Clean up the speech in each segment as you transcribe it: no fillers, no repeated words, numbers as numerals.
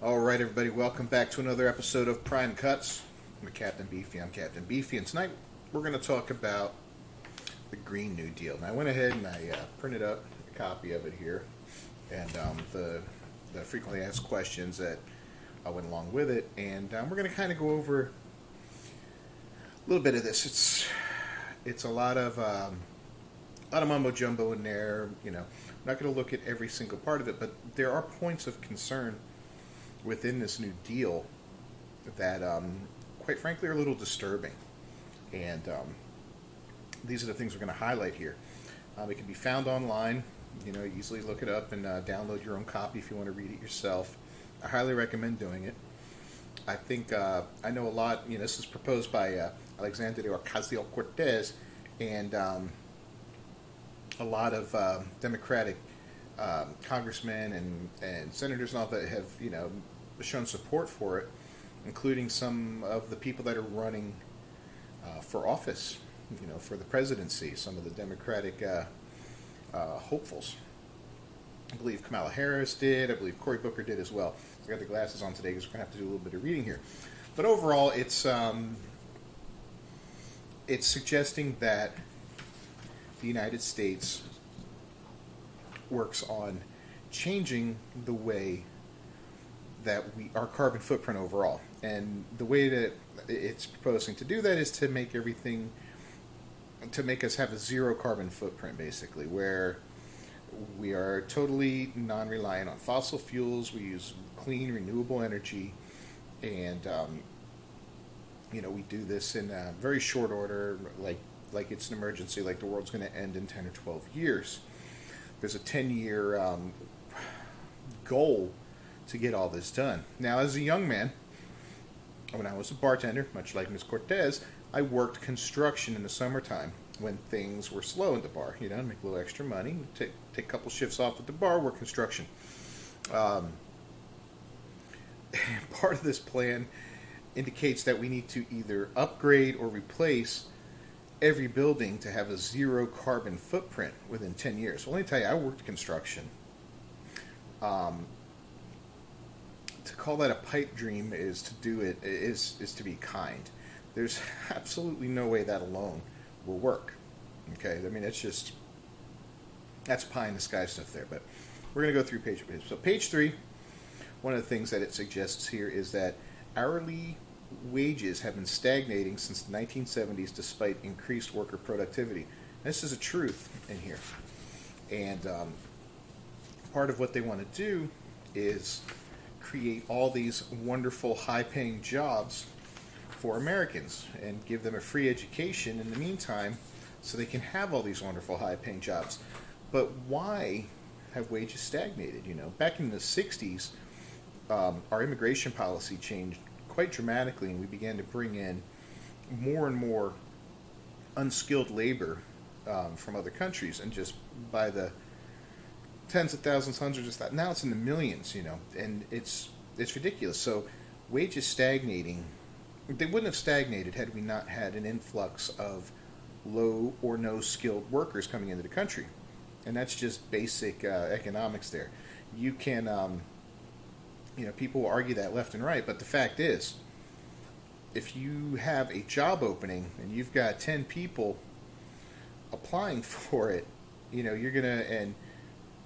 All right, everybody, welcome back to another episode of Prime Cuts. I'm Captain Beefy. I'm Captain Beefy, and tonight we're going to talk about the Green New Deal. Now, I went ahead and I printed up a copy of it here, and the frequently asked questions that went along with it, and we're going to kind of go over a little bit of this. It's a lot of mumbo jumbo in there. You know, I'm not going to look at every single part of it, but there are points of concern within this New Deal that, quite frankly, are a little disturbing. And these are the things we're going to highlight here. It can be found online. You know, easily look it up and download your own copy if you want to read it yourself. I highly recommend doing it. I think I know a lot. You know, this is proposed by Alexandria Ocasio-Cortez and a lot of Democratic congressmen and senators and all that have, you know, shown support for it, including some of the people that are running for office, you know, for the presidency, some of the Democratic hopefuls. I believe Kamala Harris did. I believe Cory Booker did as well. I got the glasses on today because we're going to have to do a little bit of reading here. But overall, it's suggesting that the United States works on changing the way that our carbon footprint overall. And the way that it's proposing to do that is to make everything, to make us have a zero carbon footprint, basically, where we are totally non-reliant on fossil fuels. We use clean, renewable energy, and you know, we do this in a very short order, like it's an emergency, like the world's going to end in 10 or 12 years. There's a 10-year goal to get all this done. Now, as a young man, when I was a bartender, much like Ms. Cortez, I worked construction in the summertime when things were slow at the bar. You know, make a little extra money, take a couple shifts off at the bar, work construction. Part of this plan indicates that we need to either upgrade or replace every building to have a zero carbon footprint within 10 years. Well, let me tell you, I worked construction. To call that a pipe dream is to do it, is to be kind. There's absolutely no way that alone will work. Okay, I mean, that's pie in the sky stuff there, but we're going to go through page by page. So page 3, one of the things that it suggests here is that hourly wages have been stagnating since the 1970s despite increased worker productivity. This is a truth in here. And part of what they want to do is create all these wonderful high-paying jobs for Americans and give them a free education in the meantime so they can have all these wonderful high-paying jobs. But why have wages stagnated? You know, back in the 60s, our immigration policy changed quite dramatically, and we began to bring in more and more unskilled labor from other countries, and just by the tens of thousands, hundreds of thousands, now it's in the millions, you know, and it's ridiculous. So wages stagnating, they wouldn't have stagnated had we not had an influx of low or no skilled workers coming into the country. And that's just basic economics there. You can, you know, people will argue that left and right, but the fact is, if you have a job opening and you've got 10 people applying for it, you know, you're going to, and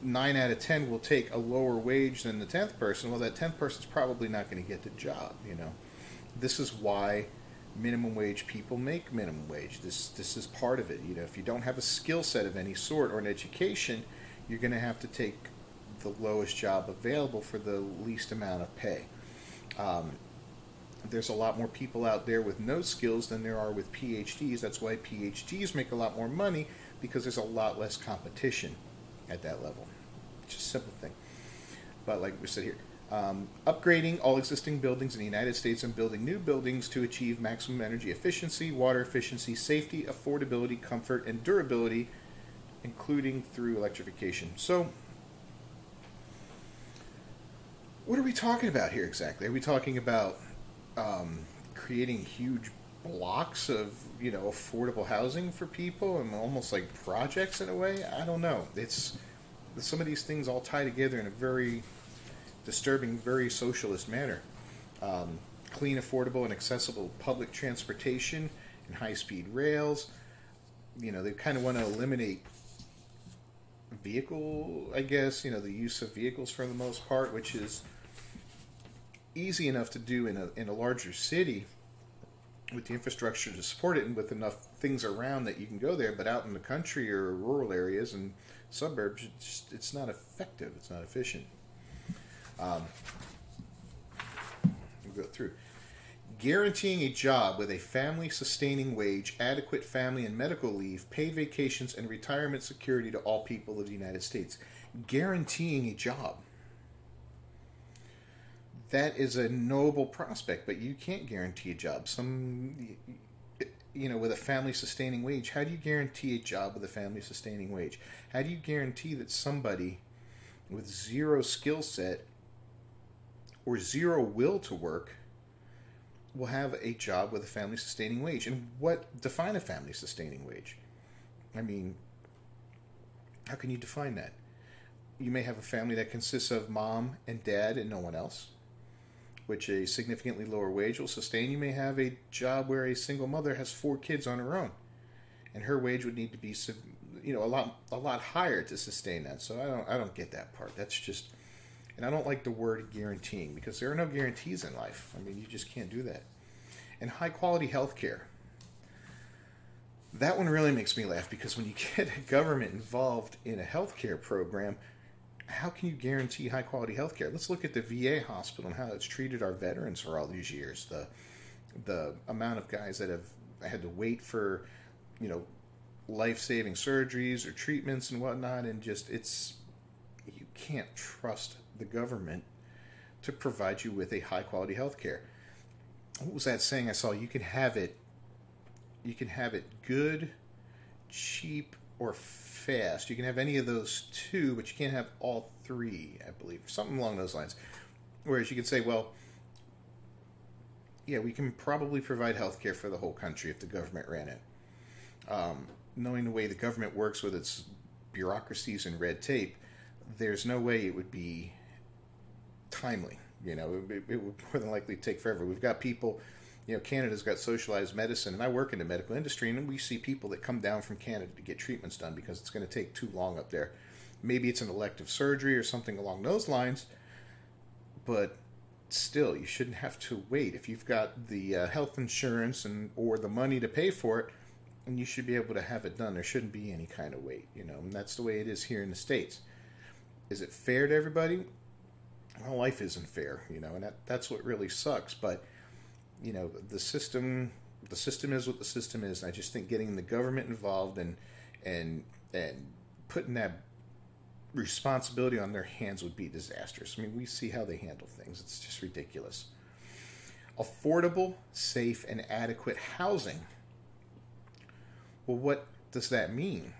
9 out of 10 will take a lower wage than the 10th person. Well, that 10th person's probably not going to get the job, you know. This is why minimum wage people make minimum wage. This is part of it. You know, if you don't have a skill set of any sort or an education, you're going to have to take the lowest job available for the least amount of pay. There's a lot more people out there with no skills than there are with PhDs. That's why PhDs make a lot more money, because there's a lot less competition at that level. It's just a simple thing. But like we said here, upgrading all existing buildings in the United States and building new buildings to achieve maximum energy efficiency, water efficiency, safety, affordability, comfort, and durability, including through electrification. So, what are we talking about here exactly? Are we talking about creating huge blocks of, you know, affordable housing for people and almost like projects in a way? I don't know. It's some of these things all tie together in a very disturbing, very socialist manner. Clean, affordable, and accessible public transportation and high-speed rails. They kind of want to eliminate vehicle, I guess, the use of vehicles for the most part, which is easy enough to do in a larger city with the infrastructure to support it and with enough things around that you can go there. But out in the country or rural areas and suburbs, it's not effective. It's not efficient. We'll go through. Guaranteeing a job with a family-sustaining wage, adequate family and medical leave, paid vacations, and retirement security to all people of the United States. Guaranteeing a job. That is a noble prospect, but you can't guarantee a job. With a family-sustaining wage, how do you guarantee a job with a family-sustaining wage? How do you guarantee that somebody with zero skill set or zero will to work will have a job with a family-sustaining wage? And define a family-sustaining wage? I mean, how can you define that? You may have a family that consists of mom and dad and no one else, which a significantly lower wage will sustain. You may have a job where a single mother has 4 kids on her own, and her wage would need to be, a lot higher to sustain that. So I don't get that part. That's just, and I don't like the word guaranteeing, because there are no guarantees in life. I mean, you just can't do that. And high quality health care. That one really makes me laugh, because when you get a government involved in a health care program, how can you guarantee high quality health care? Let's look at the VA hospital and how it's treated our veterans for all these years. The amount of guys that have had to wait for, life-saving surgeries or treatments and whatnot, and you can't trust the government to provide you with a high quality health care. What was that saying I saw? You can have it good, cheap, or fast. You can have any of those two, but you can't have all three, I believe. Something along those lines. Whereas you could say, well, yeah, we can probably provide health care for the whole country if the government ran it. Knowing the way the government works with its bureaucracies and red tape, there's no way it would be timely. It would more than likely take forever. We've got people, Canada's got socialized medicine, and I work in the medical industry, and we see people that come down from Canada to get treatments done because it's going to take too long up there. Maybe it's an elective surgery or something along those lines, but still, you shouldn't have to wait. If you've got the health insurance or the money to pay for it, and you should be able to have it done. There shouldn't be any kind of wait, and that's the way it is here in the States. Is it fair to everybody? Well, life isn't fair, and that's what really sucks. But, the system is what the system is. And I just think getting the government involved and putting that responsibility on their hands would be disastrous. I mean, we see how they handle things. It's just ridiculous. Affordable, safe, and adequate housing. Well, what does that mean?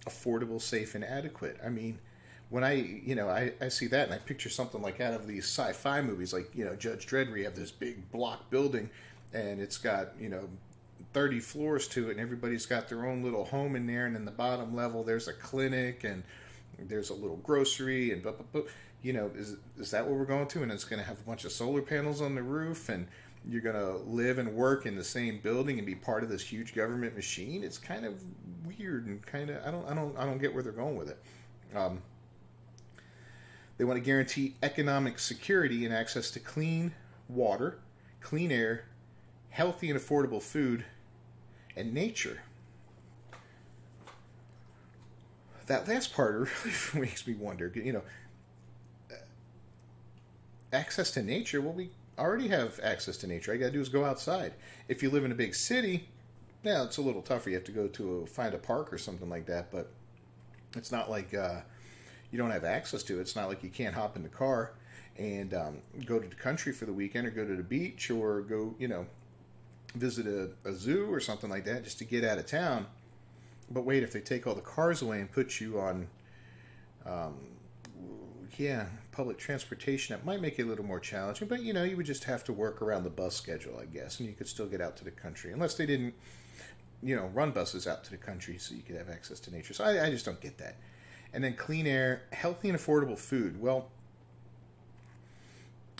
Affordable, safe, and adequate. I mean, when I see that and I picture something like out of these sci-fi movies, like, Judge Dredd, where you have this big block building and it's got, 30 floors to it, and everybody's got their own little home in there, and in the bottom level there's a clinic and there's a little grocery and blah, blah, blah. Is that what we're going to? And it's going to have a bunch of solar panels on the roof, and you're going to live and work in the same building and be part of this huge government machine. It's kind of weird and kind of I don't get where they're going with it. They want to guarantee economic security and access to clean water, clean air, healthy and affordable food, and nature. That last part really makes me wonder. Access to nature. Well, we already have access to nature. All you got to do is go outside. If you live in a big city, yeah, it's a little tougher. You have to go find a park or something like that. But it's not like you don't have access to it. It's not like you can't hop in the car and go to the country for the weekend, or go to the beach, or go, visit a zoo or something like that just to get out of town. But wait, if they take all the cars away and put you on, public transportation, it might make it a little more challenging. But, you would just have to work around the bus schedule, I guess, and you could still get out to the country. Unless they didn't, run buses out to the country so you could have access to nature. So I just don't get that. And then clean air, healthy and affordable food. Well,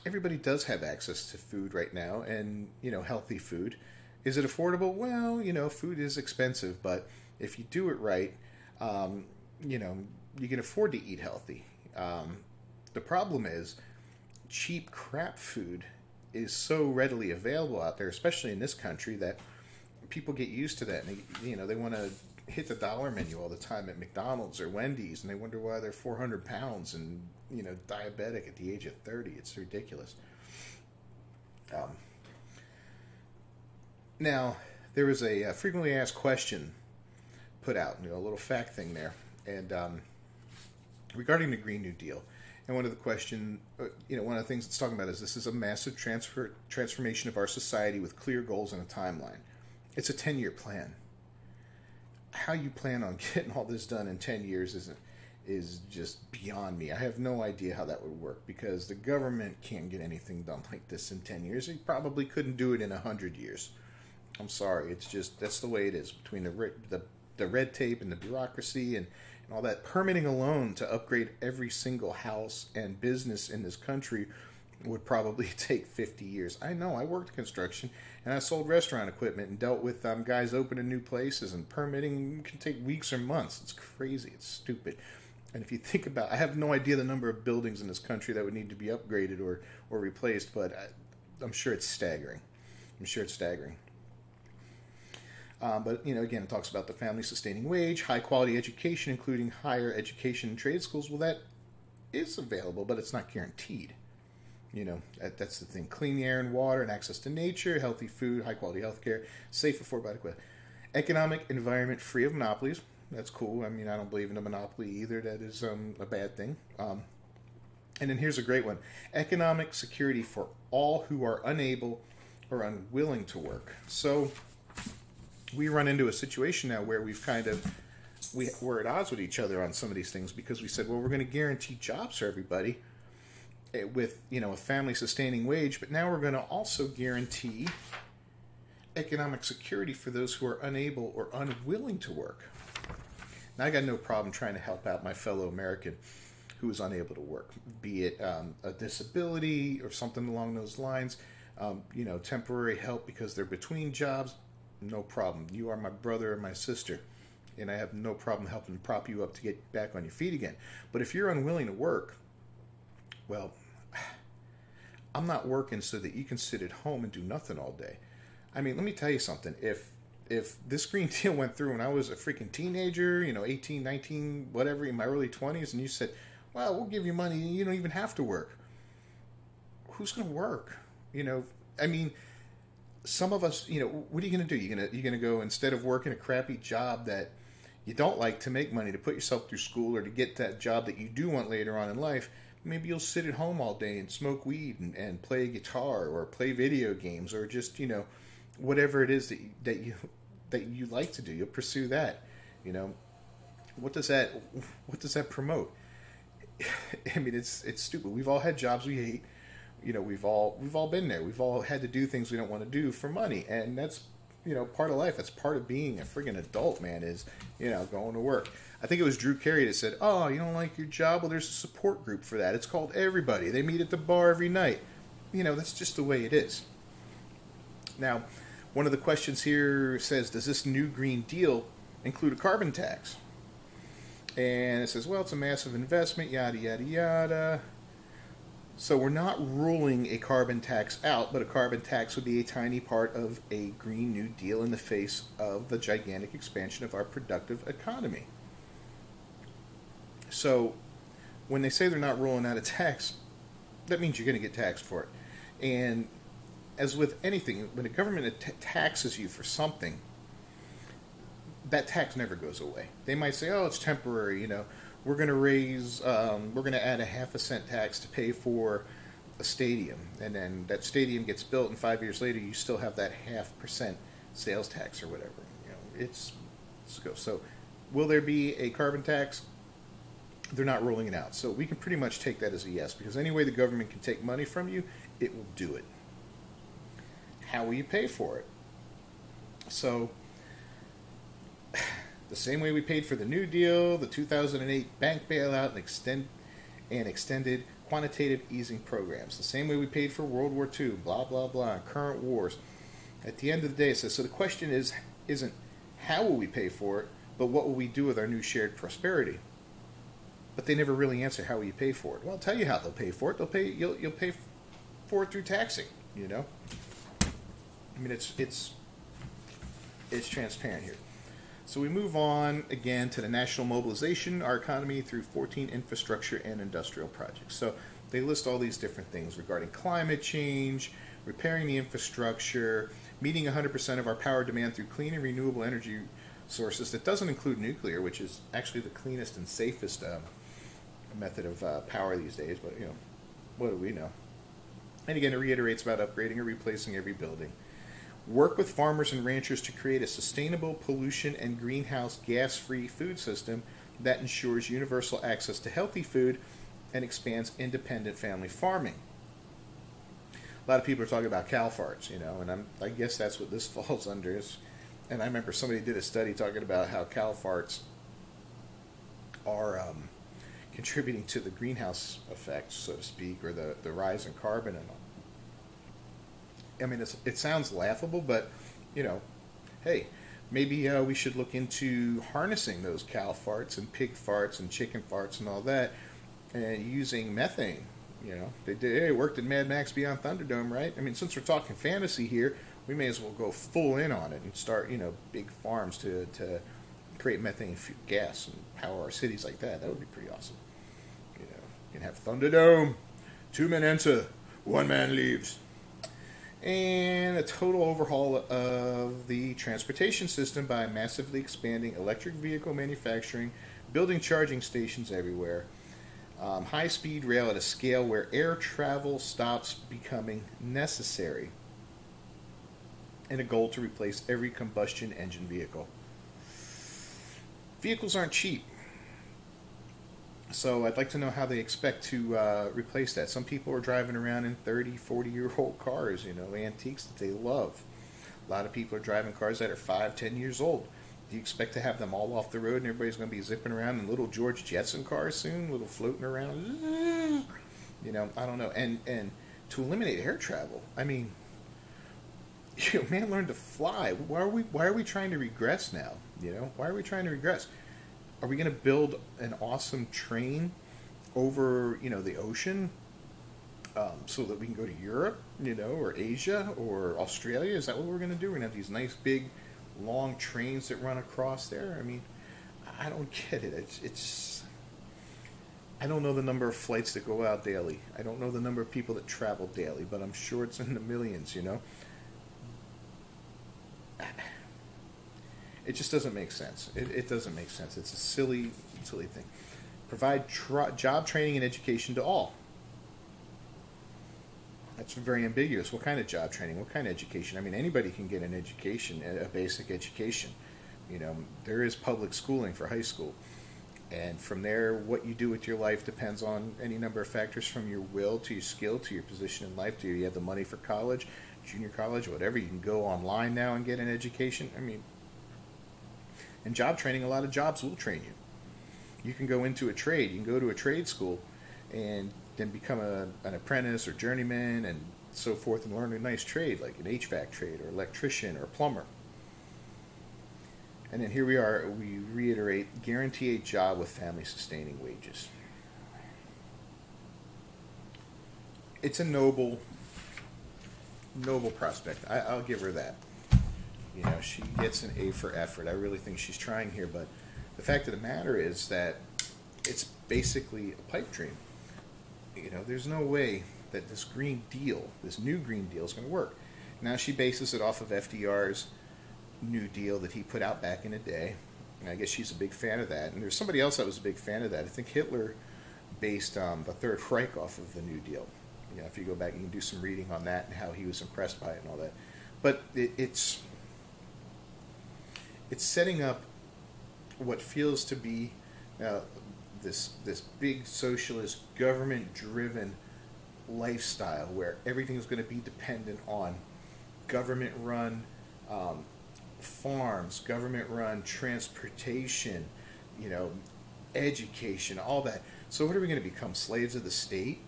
everybody does have access to food right now, and healthy food. Is it affordable? Well, food is expensive, but if you do it right, um, you can afford to eat healthy. The problem is cheap crap food is so readily available out there, especially in this country, that people get used to that, and they want to hit the dollar menu all the time at McDonald's or Wendy's, and they wonder why they're 400 pounds and diabetic at the age of 30. It's ridiculous. Um, Now, there was a frequently asked question put out, a little fact thing there, and regarding the Green New Deal. And one of the one of the things it's talking about is this is a massive transformation of our society with clear goals and a timeline. It's a 10-year plan. How you plan on getting all this done in 10 years is just beyond me. I have no idea how that would work, because the government can't get anything done like this in 10 years. They probably couldn't do it in 100 years. I'm sorry. It's just, that's the way it is, between the red tape and the bureaucracy and all that. Permitting alone to upgrade every single house and business in this country would probably take 50 years. I know. I worked construction, and I sold restaurant equipment and dealt with guys opening new places, and permitting can take weeks or months. It's crazy. It's stupid. And if you think about, I have no idea the number of buildings in this country that would need to be upgraded or replaced, but I'm sure it's staggering. But, again, it talks about the family sustaining wage, high quality education, including higher education and trade schools. Well, that is available, but it's not guaranteed. That's the thing. Clean air and water and access to nature, healthy food, high quality health care, safe, affordable, adequate. Economic environment free of monopolies. That's cool. I mean, I don't believe in a monopoly either. That is a bad thing. And then here's a great one. Economic security for all who are unable or unwilling to work. So we run into a situation now where we're at odds with each other on some of these things, because we said, well, we're going to guarantee jobs for everybody with a family sustaining wage, but now we're going to also guarantee economic security for those who are unable or unwilling to work. Now, I got no problem trying to help out my fellow American who is unable to work, be it a disability or something along those lines, temporary help because they're between jobs. No problem. You are my brother or my sister, and I have no problem helping prop you up to get back on your feet again. But if you're unwilling to work, well, I'm not working so that you can sit at home and do nothing all day. I mean, let me tell you something. If this Green Deal went through when I was a freaking teenager, 18, 19, whatever, in my early 20s, and you said, well, we'll give you money, you don't even have to work. Who's going to work? I mean, some of us, what are you going to do? You're going to go, instead of working a crappy job that you don't like to make money, to put yourself through school, or to get that job that you do want later on in life, maybe you'll sit at home all day and smoke weed and play guitar or play video games, or just, whatever it is that you like to do. You'll pursue that. What does that promote? I mean, it's stupid. We've all had jobs we hate. We've all been there. We've all had to do things we don't want to do for money, and that's part of life. That's part of being a friggin' adult, man. Is going to work. I think it was Drew Carey that said, "Oh, you don't like your job? Well, there's a support group for that. It's called Everybody. They meet at the bar every night." That's just the way it is. Now, one of the questions here says, "Does this new Green Deal include a carbon tax?" And it says, "Well, it's a massive investment. Yada yada yada." So we're not ruling a carbon tax out, but a carbon tax would be a tiny part of a Green New Deal in the face of the gigantic expansion of our productive economy. So when they say they're not ruling out a tax, that means you're going to get taxed for it. And as with anything, when the government taxes you for something, that tax never goes away. They might say, oh, it's temporary, we're going to add a 0.5 cent tax to pay for a stadium. And then that stadium gets built, and 5 years later, you still have that 0.5% sales tax or whatever. Let's go. So will there be a carbon tax? They're not ruling it out. So we can pretty much take that as a yes, because any way the government can take money from you, it will do it. How will you pay for it? So the same way we paid for the New Deal, the 2008 bank bailout, and extended quantitative easing programs, the same way we paid for World War II, blah, blah, blah, current wars. At the end of the day, it says, so the question isn't how will we pay for it, but what will we do with our new shared prosperity? But they never really answer how will you pay for it. Well, I'll tell you how they'll pay for it. You'll pay for it through taxing, you know? I mean, it's transparent here. So we move on again to the national mobilization, our economy through 14 infrastructure and industrial projects. So they list all these different things regarding climate change, repairing the infrastructure, meeting 100% of our power demand through clean and renewable energy sources. That doesn't include nuclear, which is actually the cleanest and safest method of power these days. But, you know, what do we know? And again, it reiterates about upgrading or replacing every building. Work with farmers and ranchers to create a sustainable pollution and greenhouse gas-free food system that ensures universal access to healthy food and expands independent family farming. A lot of people are talking about cow farts, you know, and I guess that's what this falls under. And I remember somebody did a study talking about how cow farts are contributing to the greenhouse effect, so to speak, or the rise in carbon and all. I mean, it sounds laughable, but, you know, hey, maybe we should look into harnessing those cow farts and pig farts and chicken farts and all that, and using methane. You know, it worked in Mad Max Beyond Thunderdome, right? I mean, since we're talking fantasy here, we may as well go full in on it and start, you know, big farms to create methane gas and power our cities like that. That would be pretty awesome. You know, you can have Thunderdome, 2 men enter, 1 man leaves. And a total overhaul of the transportation system by massively expanding electric vehicle manufacturing, building charging stations everywhere, high-speed rail at a scale where air travel stops becoming necessary, and a goal to replace every combustion engine vehicle. Vehicles aren't cheap. So I'd like to know how they expect to replace that. Some people are driving around in 30, 40-year-old cars, you know, antiques that they love. A lot of people are driving cars that are 5, 10 years old. Do you expect to have them all off the road and everybody's going to be zipping around in little George Jetson cars soon, little floating around? You know, I don't know. And to eliminate air travel, I mean, you know, man learned to fly. Why are we trying to regress now? You know, why are we trying to regress? Are we going to build an awesome train over, you know, the ocean so that we can go to Europe, you know, or Asia or Australia? Is that what we're going to do? We're going to have these nice big long trains that run across there? I mean, I don't get it. It's I don't know the number of flights that go out daily. I don't know the number of people that travel daily, but I'm sure it's in the millions, you know. It just doesn't make sense. It doesn't make sense. It's a silly thing. Provide job training and education to all. That's very ambiguous. What kind of job training? What kind of education? I mean, anybody can get an education, a basic education. You know, there is public schooling for high school. And from there, what you do with your life depends on any number of factors, from your will to your skill to your position in life. Do you have the money for college, junior college, whatever? You can go online now and get an education. I mean, in job training, a lot of jobs will train you. You can go into a trade. You can go to a trade school and then become an apprentice or journeyman and so forth and learn a nice trade like an HVAC trade or electrician or plumber. And then here we are, we reiterate, guarantee a job with family-sustaining wages. It's a noble prospect. I'll give her that. You know, she gets an A for effort. I really think she's trying here, but the fact of the matter is that it's basically a pipe dream. You know, there's no way that this Green Deal, this new Green Deal, is going to work. Now she bases it off of FDR's New Deal that he put out back in the day, and I guess she's a big fan of that. And there's somebody else that was a big fan of that. I think Hitler based the Third Reich off of the New Deal. You know, if you go back, you can do some reading on that and how he was impressed by it and all that. But it's setting up what feels to be this big socialist government-driven lifestyle where everything is going to be dependent on government-run farms, government-run transportation, you know, education, all that. So what are we going to become, slaves of the state?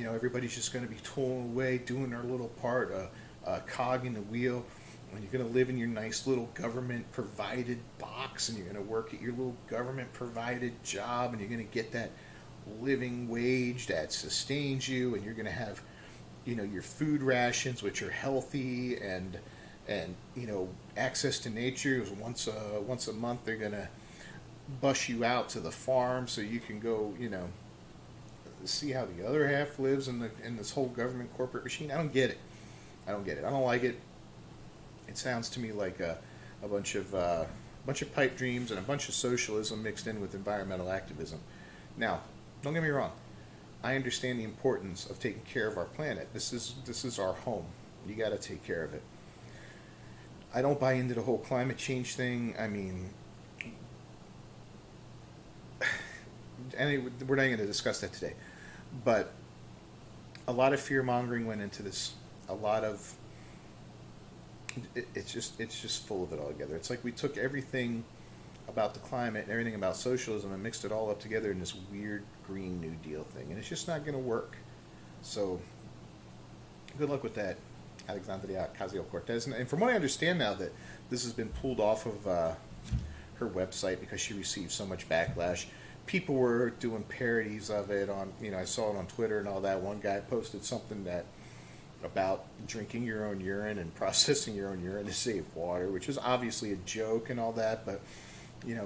everybody's just going to be tooling away, doing their little part, a cog in the wheel, and you're going to live in your nice little government-provided box, and you're going to work at your little government-provided job, and you're going to get that living wage that sustains you, and you're going to have, your food rations, which are healthy, and access to nature. Once a month, they're going to bus you out to the farm so you can go, see how the other half lives in this whole government corporate machine. I don't get it. I don't like it. It sounds to me like a bunch of pipe dreams and a bunch of socialism mixed in with environmental activism. Now, don't get me wrong. I understand the importance of taking care of our planet. This is our home. You got to take care of it. I don't buy into the whole climate change thing. I mean, and we're not going to discuss that today. But a lot of fear mongering went into this. A lot of it's just full of it all together. It's like we took everything about the climate and everything about socialism and mixed it all up together in this weird Green New Deal thing, and it's just not going to work. So good luck with that, Alexandria Ocasio-Cortez. And from what I understand now, that this has been pulled off of her website because she received so much backlash. People were doing parodies of it on, I saw it on Twitter and all that. One guy posted something about drinking your own urine and processing your own urine to save water, which is obviously a joke and all that, but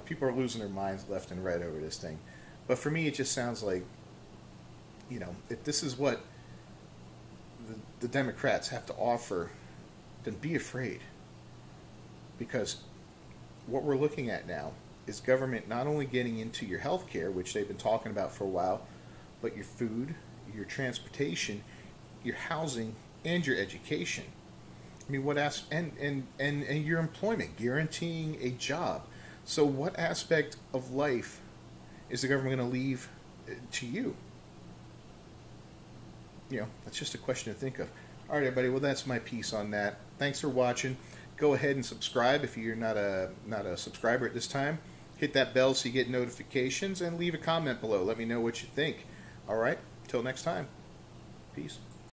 people are losing their minds left and right over this thing. But for me, it just sounds like, if this is what the Democrats have to offer, then be afraid. Because what we're looking at now is government not only getting into your health care, which they've been talking about for a while, but your food, your transportation, your housing, and your education. I mean, and your employment, guaranteeing a job. So what aspect of life is the government going to leave to you? That's just a question to think of. All right, everybody. Well, that's my piece on that. Thanks for watching. Go ahead and subscribe if you're not a subscriber at this time. Hit that bell so you get notifications, and leave a comment below. Let me know what you think. All right. Till next time. Peace.